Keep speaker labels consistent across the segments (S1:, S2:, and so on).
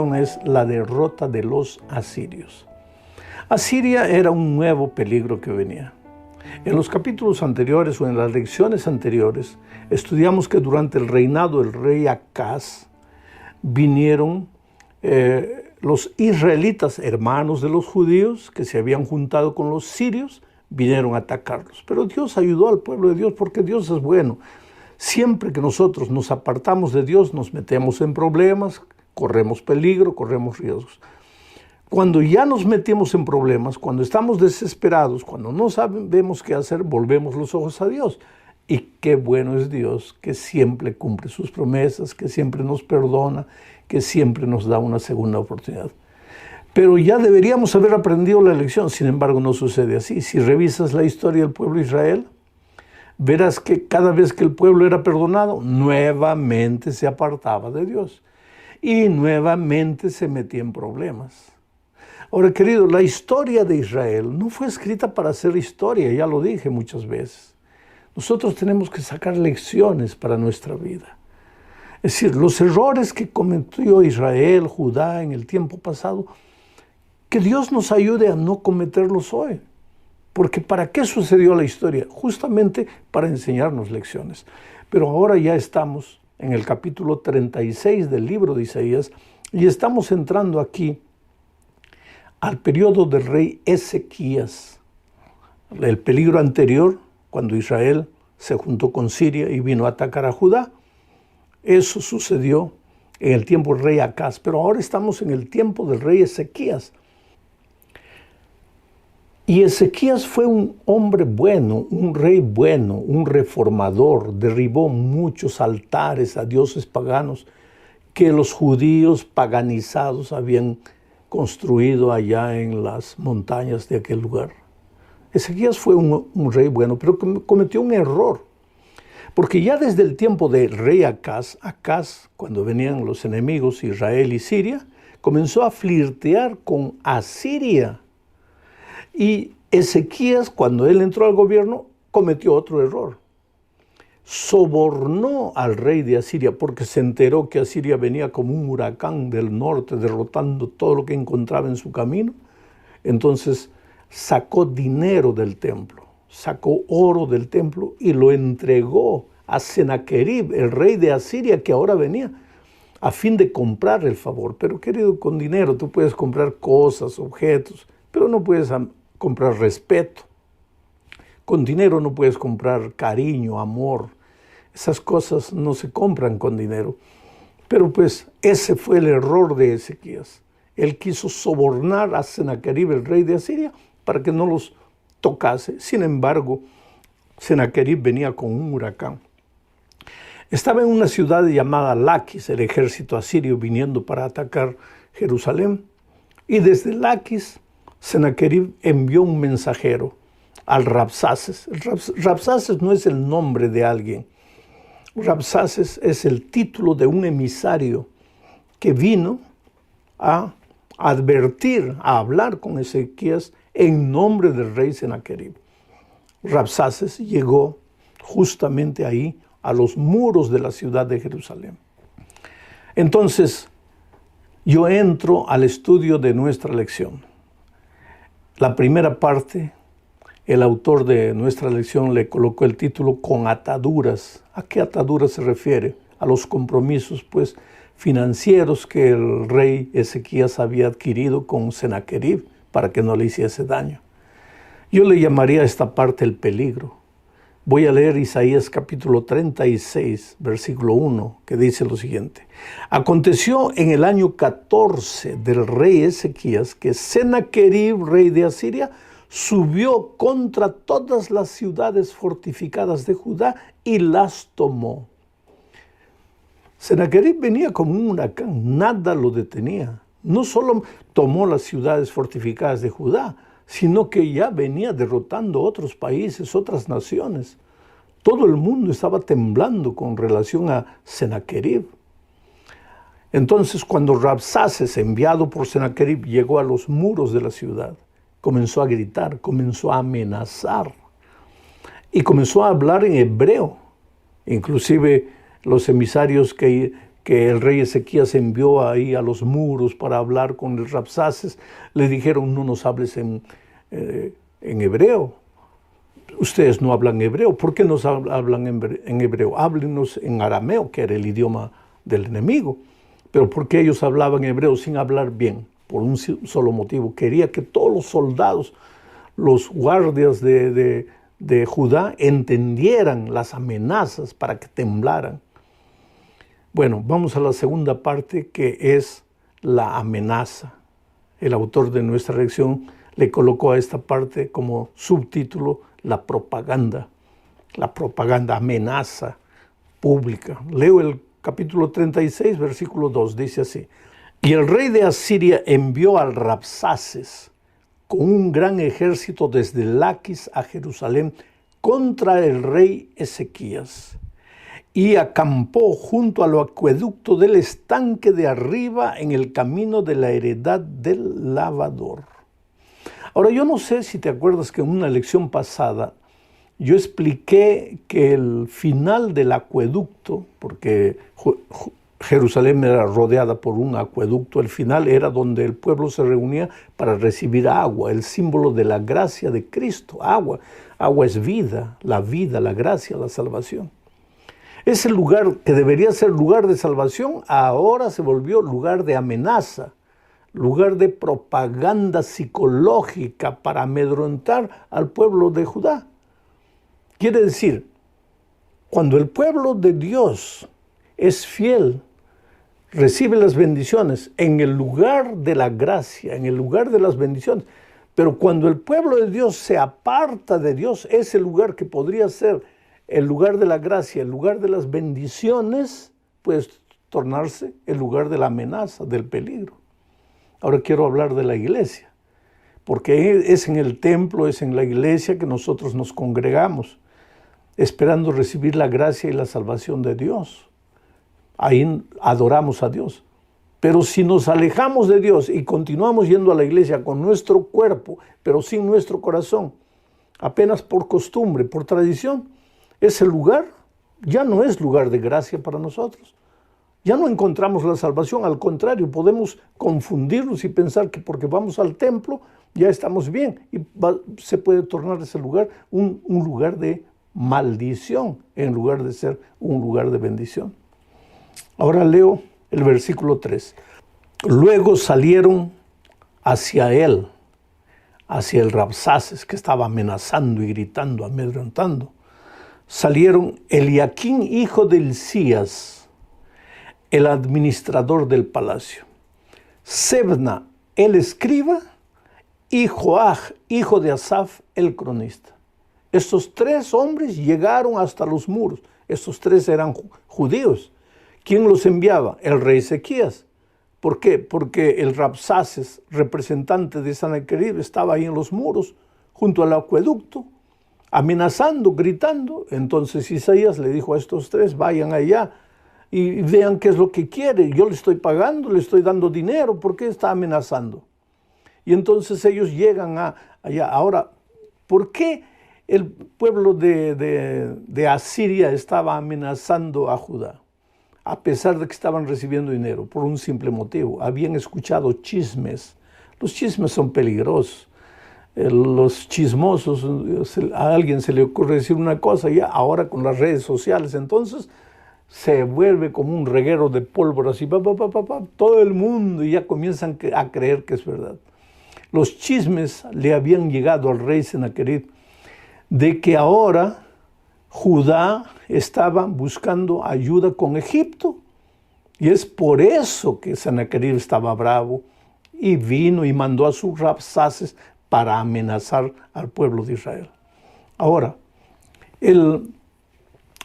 S1: lección es la derrota de los asirios. Asiria era un nuevo peligro que venía. En los capítulos anteriores o en las lecciones anteriores, estudiamos que durante el reinado del rey Acaz vinieron los israelitas, hermanos de los judíos, que se habían juntado con los sirios, vinieron a atacarlos. Pero Dios ayudó al pueblo de Dios porque Dios es bueno. Siempre que nosotros nos apartamos de Dios, nos metemos en problemas, corremos peligro, corremos riesgos. Cuando ya nos metemos en problemas, cuando estamos desesperados, cuando no sabemos qué hacer, volvemos los ojos a Dios. Y qué bueno es Dios, que siempre cumple sus promesas, que siempre nos perdona, que siempre nos da una segunda oportunidad. Pero ya deberíamos haber aprendido la lección, sin embargo no sucede así. Si revisas la historia del pueblo de Israel, verás que cada vez que el pueblo era perdonado, nuevamente se apartaba de Dios y nuevamente se metía en problemas. Ahora, querido, la historia de Israel no fue escrita para ser historia, ya lo dije muchas veces. Nosotros tenemos que sacar lecciones para nuestra vida. Es decir, los errores que cometió Israel, Judá en el tiempo pasado, que Dios nos ayude a no cometerlos hoy. Porque ¿para qué sucedió la historia? Justamente para enseñarnos lecciones. Pero ahora ya estamos en el capítulo 36 del libro de Isaías y estamos entrando aquí al periodo del rey Ezequías. El peligro anterior, cuando Israel se juntó con Siria y vino a atacar a Judá, eso sucedió en el tiempo del rey Acaz. Pero ahora estamos en el tiempo del rey Ezequías. Y Ezequías fue un hombre bueno, un rey bueno, un reformador. Derribó muchos altares a dioses paganos que los judíos paganizados habían construido allá en las montañas de aquel lugar. Ezequías fue un rey bueno, pero cometió un error. Porque ya desde el tiempo del rey Acaz, cuando venían los enemigos Israel y Siria, comenzó a flirtear con Asiria. Y Ezequías, cuando él entró al gobierno, cometió otro error. Sobornó al rey de Asiria porque se enteró que Asiria venía como un huracán del norte, derrotando todo lo que encontraba en su camino. Entonces sacó dinero del templo, sacó oro del templo y lo entregó a Senaquerib, el rey de Asiria que ahora venía, a fin de comprar el favor. Pero querido, con dinero tú puedes comprar cosas, objetos, pero no puedes comprar respeto. Con dinero no puedes comprar cariño, amor. Esas cosas no se compran con dinero. Pero pues ese fue el error de Ezequías. Él quiso sobornar a Senaquerib, el rey de Asiria, para que no los tocase. Sin embargo, Senaquerib venía con un huracán. Estaba en una ciudad llamada Laquis, el ejército asirio viniendo para atacar Jerusalén. Y desde Laquis, Senaquerib envió un mensajero al Rabsaces. Rabsaces no es el nombre de alguien. Rabsaces es el título de un emisario que vino a advertir, a hablar con Ezequías en nombre del rey Senaquerib. Rabsaces llegó justamente ahí a los muros de la ciudad de Jerusalén. Entonces, yo entro al estudio de nuestra lección. La primera parte, el autor de nuestra lección le colocó el título con ataduras. ¿A qué ataduras se refiere? A los compromisos, pues, financieros que el rey Ezequías había adquirido con Senaquerib para que no le hiciese daño. Yo le llamaría a esta parte el peligro. Voy a leer Isaías capítulo 36, versículo 1, que dice lo siguiente. Aconteció en el año 14 del rey Ezequías que Senaquerib, rey de Asiria, subió contra todas las ciudades fortificadas de Judá y las tomó. Senaquerib venía como un huracán, nada lo detenía. No solo tomó las ciudades fortificadas de Judá, sino que ya venía derrotando otros países, otras naciones. Todo el mundo estaba temblando con relación a Senaquerib. Entonces, cuando Rabsaces, enviado por Senaquerib, llegó a los muros de la ciudad, comenzó a gritar, comenzó a amenazar y comenzó a hablar en hebreo. Inclusive los emisarios que que el rey Ezequías envió ahí a los muros para hablar con el Rabsaces, le dijeron: no nos hables en hebreo. Ustedes no hablan hebreo. ¿Por qué nos hablan en hebreo? Háblenos en arameo, que era el idioma del enemigo. Pero ¿por qué ellos hablaban hebreo sin hablar bien? Por un solo motivo: quería que todos los soldados, los guardias de Judá, entendieran las amenazas para que temblaran. Bueno, vamos a la segunda parte, que es la amenaza. El autor de nuestra lección le colocó a esta parte como subtítulo: la propaganda, amenaza pública. Leo el capítulo 36, versículo 2, dice así: y el rey de Asiria envió al Rabsaces con un gran ejército desde Laquis a Jerusalén contra el rey Ezequías, y acampó junto al acueducto del estanque de arriba en el camino de la heredad del lavador. Ahora, yo no sé si te acuerdas que en una lección pasada yo expliqué que el final del acueducto, porque Jerusalén era rodeada por un acueducto, el final era donde el pueblo se reunía para recibir agua, el símbolo de la gracia de Cristo. Agua es vida, la gracia, la salvación. Ese lugar que debería ser lugar de salvación, ahora se volvió lugar de amenaza, lugar de propaganda psicológica para amedrentar al pueblo de Judá. Quiere decir, cuando el pueblo de Dios es fiel, recibe las bendiciones en el lugar de la gracia, en el lugar de las bendiciones. Pero cuando el pueblo de Dios se aparta de Dios, ese lugar que podría ser el lugar de la gracia, el lugar de las bendiciones, puede tornarse el lugar de la amenaza, del peligro. Ahora quiero hablar de la iglesia, porque es en el templo, es en la iglesia que nosotros nos congregamos, esperando recibir la gracia y la salvación de Dios. Ahí adoramos a Dios. Pero si nos alejamos de Dios y continuamos yendo a la iglesia con nuestro cuerpo, pero sin nuestro corazón, apenas por costumbre, por tradición, ese lugar ya no es lugar de gracia para nosotros. Ya no encontramos la salvación, al contrario, podemos confundirnos y pensar que porque vamos al templo ya estamos bien, y se puede tornar ese lugar un lugar de maldición en lugar de ser un lugar de bendición. Ahora leo el versículo 3. Luego salieron hacia él, hacia el Rabsaces, que estaba amenazando y gritando, amedrentando. Salieron Eliaquín, hijo de Hilcías, el administrador del palacio, Sebna, el escriba, y Joaj, hijo de Asaf, el cronista. Estos tres hombres llegaron hasta los muros. Estos tres eran judíos. ¿Quién los enviaba? El rey Ezequías. ¿Por qué? Porque el Rabsaces, representante de Sanaquerib, estaba ahí en los muros, junto al acueducto, amenazando, gritando. Entonces Isaías le dijo a estos tres: vayan allá y vean qué es lo que quiere. Yo le estoy pagando, le estoy dando dinero. ¿Por qué está amenazando? Y entonces ellos llegan allá. Ahora, ¿por qué el pueblo de Asiria estaba amenazando a Judá? A pesar de que estaban recibiendo dinero, por un simple motivo: habían escuchado chismes. Los chismes son peligrosos. Los chismosos, a alguien se le ocurre decir una cosa, y ahora con las redes sociales, entonces se vuelve como un reguero de pólvora, así, todo el mundo, y ya comienzan a creer que es verdad. Los chismes le habían llegado al rey Sanaquerib de que ahora Judá estaba buscando ayuda con Egipto, y es por eso que Sanaquerib estaba bravo y vino y mandó a sus Rabsaces para amenazar al pueblo de Israel. Ahora, el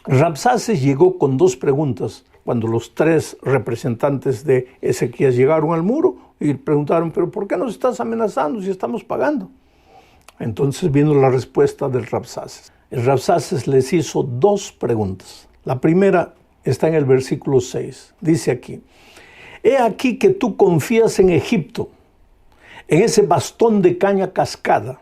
S1: Rabsaces llegó con dos preguntas cuando los tres representantes de Ezequías llegaron al muro y preguntaron: ¿pero por qué nos estás amenazando si estamos pagando? Entonces vino la respuesta del Rabsaces. El Rabsaces les hizo dos preguntas. La primera está en el versículo 6. Dice aquí: he aquí que tú confías en Egipto, en ese bastón de caña cascada,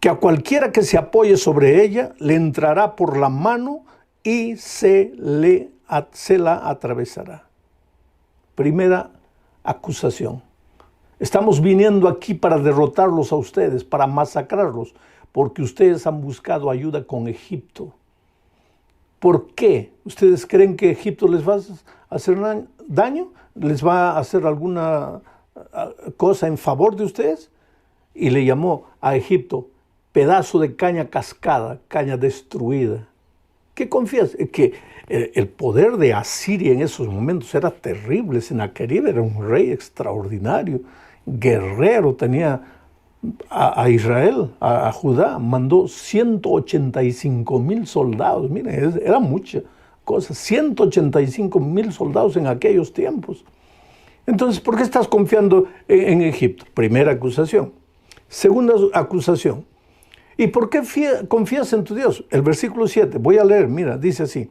S1: que a cualquiera que se apoye sobre ella le entrará por la mano y se la atravesará. Primera acusación. Estamos viniendo aquí para derrotarlos a ustedes, para masacrarlos, porque ustedes han buscado ayuda con Egipto. ¿Por qué? ¿Ustedes creen que Egipto les va a hacer daño? ¿Les va a hacer alguna cosa en favor de ustedes? Y le llamó a Egipto pedazo de caña cascada, caña destruida. ¿Qué confías? Que el poder de Asiria en esos momentos era terrible. Sennacherib era un rey extraordinario, guerrero, tenía a Israel, a Judá, mandó 185,000 soldados. Miren, era mucha cosa, 185,000 soldados en aquellos tiempos. Entonces, ¿por qué estás confiando en Egipto? Primera acusación. Segunda acusación. ¿Y por qué confías en tu Dios? El versículo 7, voy a leer, mira, dice así.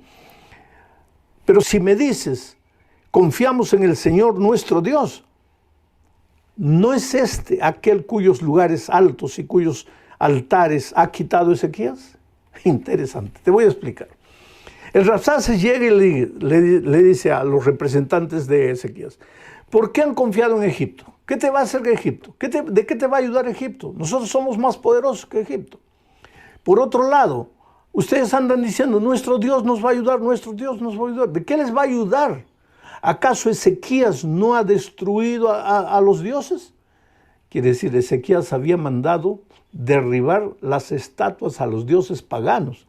S1: Pero si me dices, confiamos en el Señor nuestro Dios, ¿no es este aquel cuyos lugares altos y cuyos altares ha quitado Ezequías? Interesante, te voy a explicar. El Rabsaces llega y le dice a los representantes de Ezequías, ¿por qué han confiado en Egipto? ¿Qué te va a hacer Egipto? ¿De qué te va a ayudar Egipto? Nosotros somos más poderosos que Egipto. Por otro lado, ustedes andan diciendo, nuestro Dios nos va a ayudar, nuestro Dios nos va a ayudar. ¿De qué les va a ayudar? ¿Acaso Ezequías no ha destruido a los dioses? Quiere decir, Ezequías había mandado derribar las estatuas a los dioses paganos.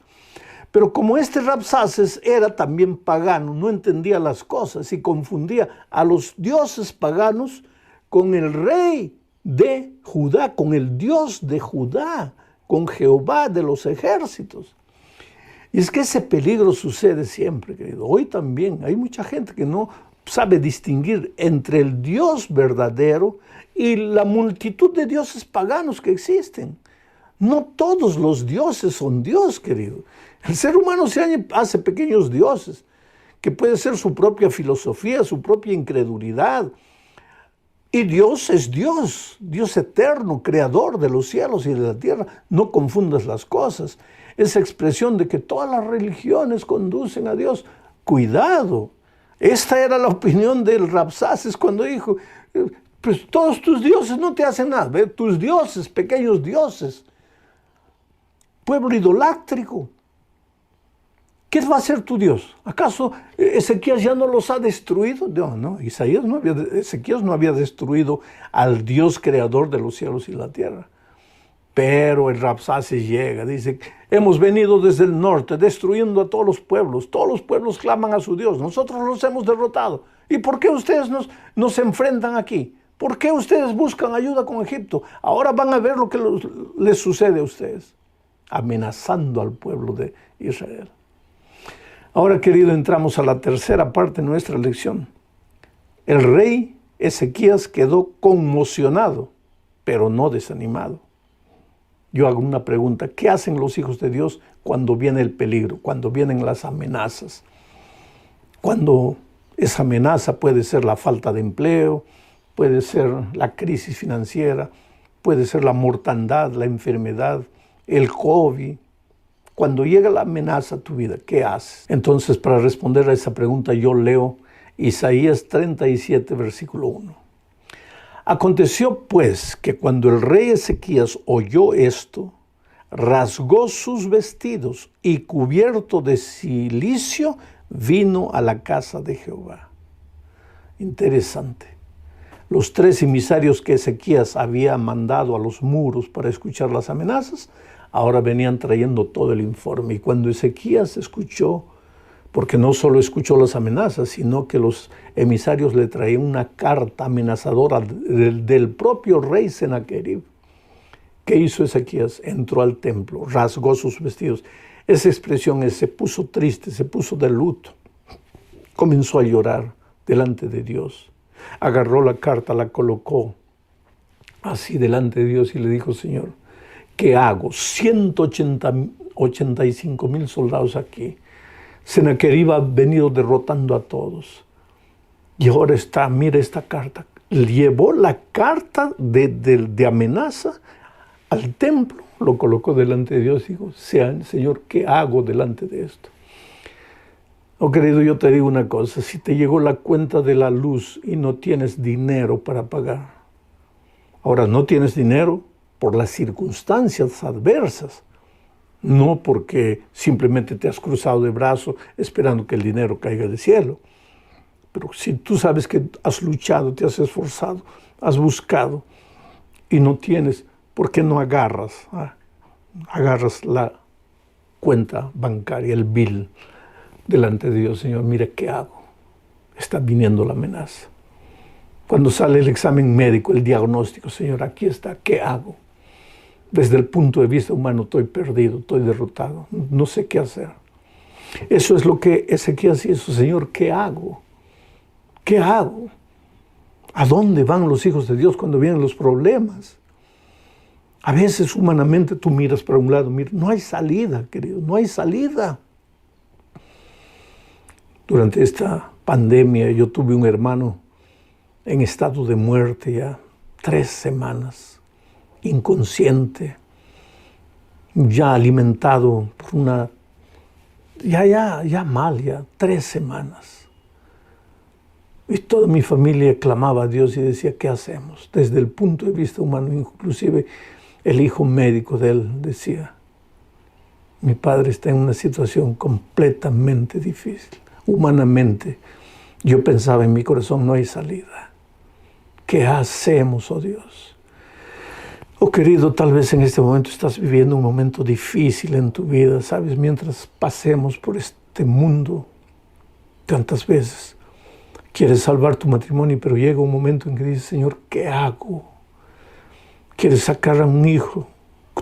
S1: Pero como este Rabsaces era también pagano, no entendía las cosas y confundía a los dioses paganos con el rey de Judá, con el Dios de Judá, con Jehová de los ejércitos. Y es que ese peligro sucede siempre, querido. Hoy también hay mucha gente que no sabe distinguir entre el Dios verdadero y la multitud de dioses paganos que existen. No todos los dioses son Dios, querido. El ser humano se hace pequeños dioses, que puede ser su propia filosofía, su propia incredulidad. Y Dios es Dios, Dios eterno, creador de los cielos y de la tierra. No confundas las cosas. Esa expresión de que todas las religiones conducen a Dios. Cuidado. Esta era la opinión del Rabsaces cuando dijo, pues todos tus dioses no te hacen nada. ¿Ve? Tus dioses, pequeños dioses. Pueblo idolátrico. ¿Qué va a hacer tu Dios? ¿Acaso Ezequías ya no los ha destruido? No, Ezequías no había destruido al Dios creador de los cielos y la tierra. Pero el Rabsaces llega, dice, hemos venido desde el norte destruyendo a todos los pueblos claman a su Dios, nosotros los hemos derrotado. ¿Y por qué ustedes nos enfrentan aquí? ¿Por qué ustedes buscan ayuda con Egipto? Ahora van a ver lo que les sucede a ustedes, amenazando al pueblo de Israel. Ahora, querido, entramos a la tercera parte de nuestra lección. El rey Ezequías quedó conmocionado, pero no desanimado. Yo hago una pregunta, ¿qué hacen los hijos de Dios cuando viene el peligro, cuando vienen las amenazas? Cuando esa amenaza puede ser la falta de empleo, puede ser la crisis financiera, puede ser la mortandad, la enfermedad, el COVID. Cuando llega la amenaza a tu vida, ¿qué haces? Entonces, para responder a esa pregunta, yo leo Isaías 37, versículo 1. Aconteció pues que cuando el rey Ezequías oyó esto, rasgó sus vestidos y cubierto de cilicio vino a la casa de Jehová. Interesante. Los 3 emisarios que Ezequías había mandado a los muros para escuchar las amenazas, ahora venían trayendo todo el informe. Y cuando Ezequías escuchó, porque no solo escuchó las amenazas, sino que los emisarios le traían una carta amenazadora del propio rey Sennacherib. ¿Qué hizo Ezequías? Entró al templo, rasgó sus vestidos. Esa expresión es, se puso triste, se puso de luto. Comenzó a llorar delante de Dios. Agarró la carta, la colocó así delante de Dios y le dijo, Señor, ¿qué hago? 185,000 soldados aquí. Sennacherib ha venido derrotando a todos. Y ahora mira esta carta. Llevó la carta de amenaza al templo, lo colocó delante de Dios y dijo, Señor, ¿qué hago delante de esto? Oh, querido, yo te digo una cosa, si te llegó la cuenta de la luz y no tienes dinero para pagar, ahora no tienes dinero por las circunstancias adversas, no porque simplemente te has cruzado de brazos esperando que el dinero caiga del cielo. Pero si tú sabes que has luchado, te has esforzado, has buscado y no tienes, ¿por qué no agarras? Agarras la cuenta bancaria, el bill, delante de Dios. Señor, mira qué hago. Está viniendo la amenaza. Cuando sale el examen médico, el diagnóstico, Señor, aquí está, ¿qué hago? Desde el punto de vista humano estoy perdido, estoy derrotado, no sé qué hacer. Eso es lo que Ezequías hizo. Señor, ¿qué hago? ¿Qué hago? ¿A dónde van los hijos de Dios cuando vienen los problemas? A veces humanamente tú miras para un lado, mira, no hay salida, querido, no hay salida. Durante esta pandemia yo tuve un hermano en estado de muerte ya 3 semanas, inconsciente, ya alimentado por una, ya mal, 3 semanas. Y toda mi familia clamaba a Dios y decía, ¿qué hacemos? Desde el punto de vista humano, inclusive el hijo médico de él decía, mi padre está en una situación completamente difícil. Humanamente, yo pensaba en mi corazón, no hay salida. ¿Qué hacemos, oh Dios? Oh querido, tal vez en este momento estás viviendo un momento difícil en tu vida, ¿sabes? Mientras pasemos por este mundo, tantas veces quieres salvar tu matrimonio, pero llega un momento en que dices, Señor, ¿qué hago? Quieres sacar a un hijo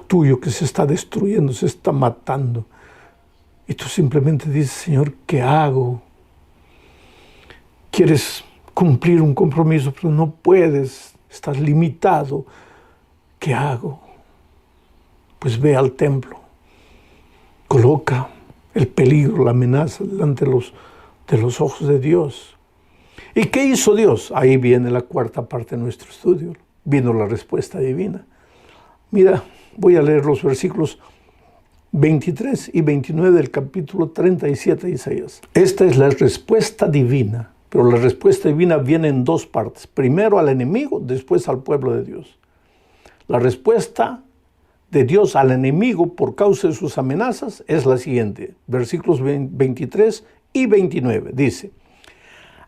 S1: tuyo que se está destruyendo, se está matando. Y tú simplemente dices, Señor, ¿qué hago? Quieres cumplir un compromiso, pero no puedes, estás limitado. ¿Qué hago? Pues ve al templo. Coloca el peligro, la amenaza delante de los ojos de Dios. ¿Y qué hizo Dios? Ahí viene la 4ª parte de nuestro estudio. Vino la respuesta divina. Mira, voy a leer los versículos 23 y 29 del capítulo 37 de Isaías. Esta es la respuesta divina, pero la respuesta divina viene en 2 partes. Primero al enemigo, después al pueblo de Dios. La respuesta de Dios al enemigo por causa de sus amenazas es la siguiente. Versículos 23 y 29. Dice,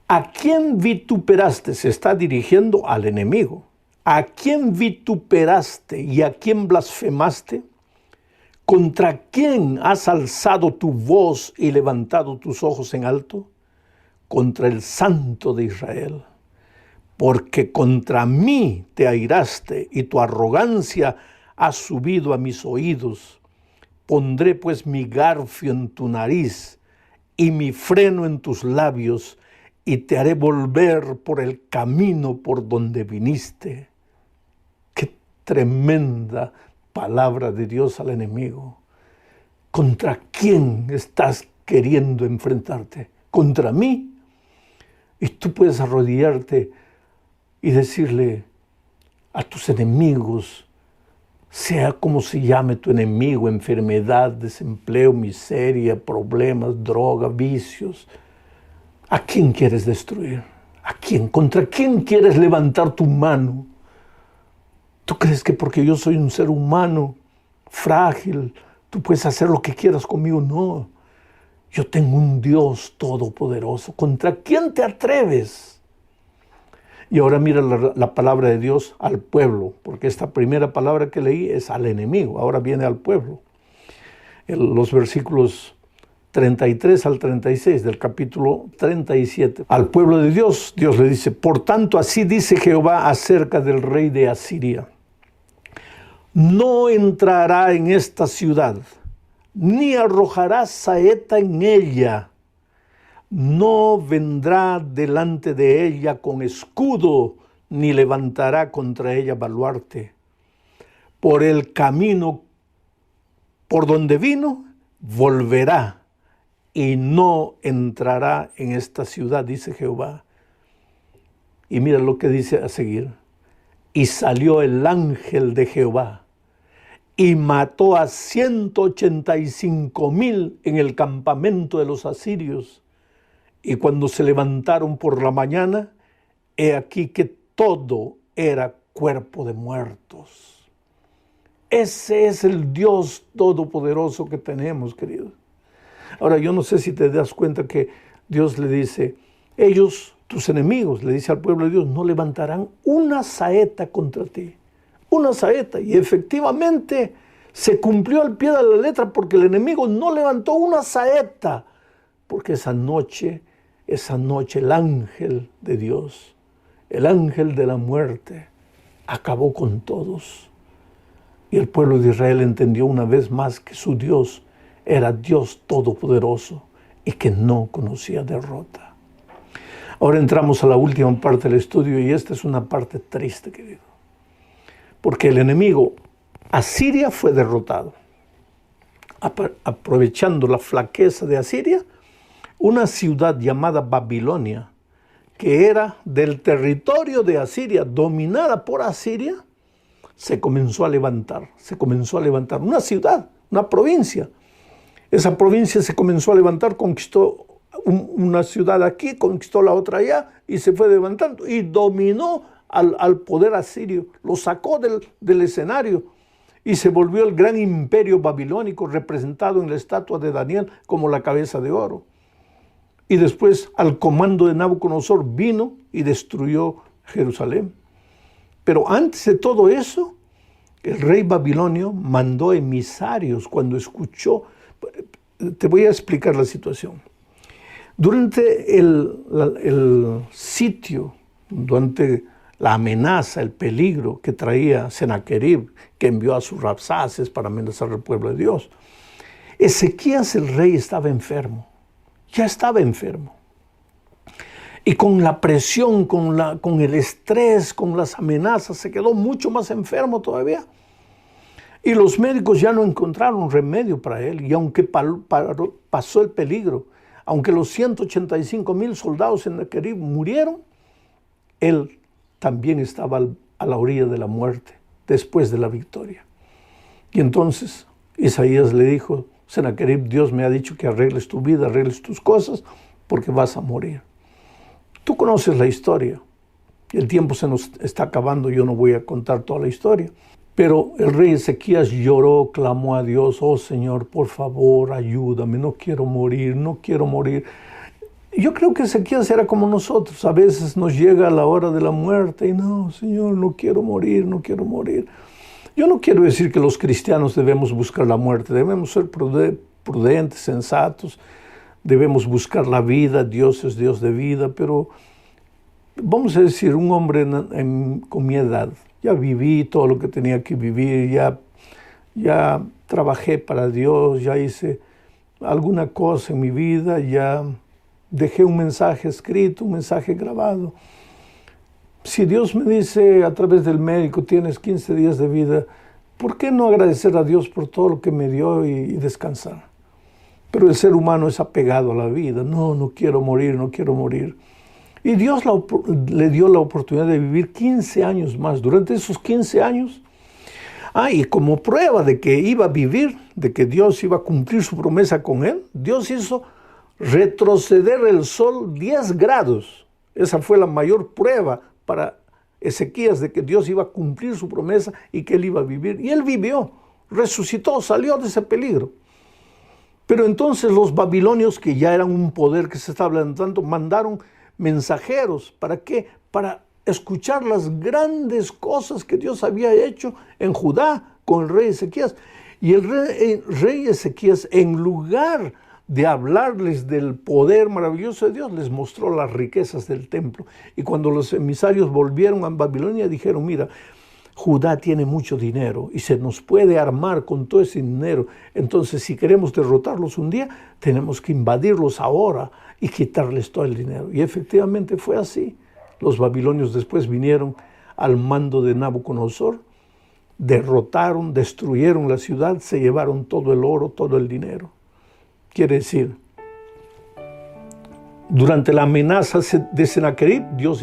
S1: ¿a quién vituperaste? Se está dirigiendo al enemigo. ¿A quién vituperaste y a quién blasfemaste? ¿Contra quién has alzado tu voz y levantado tus ojos en alto? Contra el Santo de Israel. Porque contra mí te airaste y tu arrogancia ha subido a mis oídos. Pondré pues mi garfio en tu nariz y mi freno en tus labios y te haré volver por el camino por donde viniste. Qué tremenda palabra de Dios al enemigo. ¿Contra quién estás queriendo enfrentarte? ¿Contra mí? Y tú puedes arrodillarte y decirle a tus enemigos, sea como se llame tu enemigo, enfermedad, desempleo, miseria, problemas, droga, vicios, ¿a quién quieres destruir? ¿A quién? ¿Contra quién quieres levantar tu mano? ¿Tú crees que porque yo soy un ser humano frágil, tú puedes hacer lo que quieras conmigo? No. Yo tengo un Dios todopoderoso. ¿Contra quién te atreves? Y ahora mira la palabra de Dios al pueblo, porque esta primera palabra que leí es al enemigo, ahora viene al pueblo. Los versículos 33 al 36 del capítulo 37. Al pueblo de Dios, Dios le dice, por tanto así dice Jehová acerca del rey de Asiria. No entrará en esta ciudad, ni arrojará saeta en ella. No vendrá delante de ella con escudo, ni levantará contra ella baluarte. Por el camino por donde vino, volverá y no entrará en esta ciudad, dice Jehová. Y mira lo que dice a seguir. Y salió el ángel de Jehová y mató a 185,000 en el campamento de los asirios. Y cuando se levantaron por la mañana, he aquí que todo era cuerpo de muertos. Ese es el Dios todopoderoso que tenemos, querido. Ahora, yo no sé si te das cuenta que Dios le dice, ellos, tus enemigos, le dice al pueblo de Dios, no levantarán una saeta contra ti. Una saeta. Y efectivamente se cumplió al pie de la letra porque el enemigo no levantó una saeta. Porque esa noche el ángel de Dios, el ángel de la muerte, acabó con todos. Y el pueblo de Israel entendió una vez más que su Dios era Dios todopoderoso y que no conocía derrota. Ahora entramos a la última parte del estudio y esta es una parte triste, querido. Porque el enemigo, Asiria, fue derrotado. Aprovechando la flaqueza de Asiria, una ciudad llamada Babilonia, que era del territorio de Asiria, dominada por Asiria, se comenzó a levantar. Una ciudad, una provincia. Esa provincia se comenzó a levantar, conquistó una ciudad aquí, conquistó la otra allá y se fue levantando y dominó al poder asirio, lo sacó del escenario y se volvió el gran imperio babilónico representado en la estatua de Daniel como la cabeza de oro. Y después al comando de Nabucodonosor vino y destruyó Jerusalén. Pero antes de todo eso, el rey babilonio mandó emisarios cuando escuchó. Te voy a explicar la situación. Durante el sitio, durante la amenaza, el peligro que traía Sennacherib, que envió a sus rapsaces para amenazar al pueblo de Dios, Ezequías el rey estaba enfermo, ya estaba enfermo. Y con la presión, con el estrés, con las amenazas, se quedó mucho más enfermo todavía. Y los médicos ya no encontraron remedio para él. Y aunque pasó el peligro, aunque los 185,000 soldados en Sennacherib murieron, él también estaba a la orilla de la muerte después de la victoria. Y entonces Isaías le dijo, Sennacherib, Dios me ha dicho que arregles tu vida, arregles tus cosas, porque vas a morir. Tú conoces la historia. El tiempo se nos está acabando, yo no voy a contar toda la historia. Pero el rey Ezequías lloró, clamó a Dios, oh Señor, por favor, ayúdame, no quiero morir, no quiero morir. Yo creo que Ezequías era como nosotros, a veces nos llega la hora de la muerte y no, Señor, no quiero morir, no quiero morir. Yo no quiero decir que los cristianos debemos buscar la muerte, debemos ser prudentes, sensatos, debemos buscar la vida, Dios es Dios de vida, pero vamos a decir, un hombre con mi edad, ya viví todo lo que tenía que vivir, ya trabajé para Dios, ya hice alguna cosa en mi vida, ya dejé un mensaje escrito, un mensaje grabado. Si Dios me dice a través del médico, tienes 15 días de vida, ¿por qué no agradecer a Dios por todo lo que me dio y descansar? Pero el ser humano es apegado a la vida. No quiero morir, no quiero morir. Y Dios le dio la oportunidad de vivir 15 años más. Durante esos 15 años, y como prueba de que iba a vivir, de que Dios iba a cumplir su promesa con él, Dios hizo retroceder el sol 10 grados. Esa fue la mayor prueba para Ezequías de que Dios iba a cumplir su promesa y que él iba a vivir. Y él vivió, resucitó, salió de ese peligro. Pero entonces los babilonios, que ya eran un poder que se estaba levantando, mandaron mensajeros. ¿Para qué? Para escuchar las grandes cosas que Dios había hecho en Judá con el rey Ezequías. Y el rey Ezequías, en lugar de hablarles del poder maravilloso de Dios, les mostró las riquezas del templo. Y cuando los emisarios volvieron a Babilonia, dijeron, mira, Judá tiene mucho dinero y se nos puede armar con todo ese dinero. Entonces, si queremos derrotarlos un día, tenemos que invadirlos ahora y quitarles todo el dinero. Y efectivamente fue así. Los babilonios después vinieron al mando de Nabucodonosor, derrotaron, destruyeron la ciudad, se llevaron todo el oro, todo el dinero. Quiere decir, durante la amenaza de Sennacherib, Dios